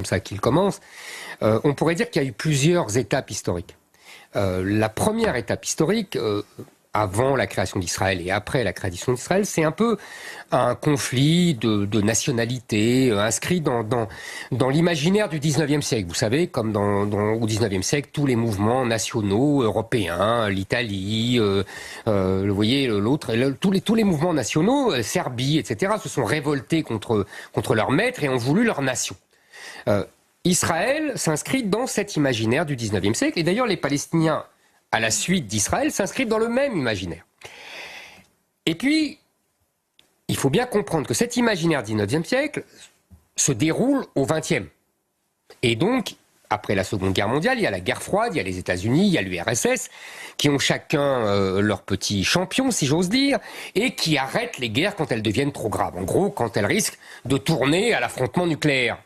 comme ça qu'il commence, on pourrait dire qu'il y a eu plusieurs étapes historiques. La première étape historique, avant la création d'Israël et après la création d'Israël, c'est un peu un conflit de nationalités inscrit dans l'imaginaire du 19e siècle. Vous savez, comme au 19e siècle, tous les mouvements nationaux européens, l'Italie, vous voyez, l'autre, tous les mouvements nationaux, Serbie, etc., se sont révoltés contre leur maître et ont voulu leur nation. Israël s'inscrit dans cet imaginaire du 19e siècle. Et d'ailleurs, les Palestiniens, à la suite d'Israël, s'inscrivent dans le même imaginaire. Et puis, il faut bien comprendre que cet imaginaire du 19e siècle se déroule au 20e. Et donc, après la Seconde Guerre mondiale, il y a la guerre froide, il y a les États-Unis, il y a l'URSS, qui ont chacun leur petit champion, si j'ose dire, et qui arrêtent les guerres quand elles deviennent trop graves. En gros, quand elles risquent de tourner à l'affrontement nucléaire.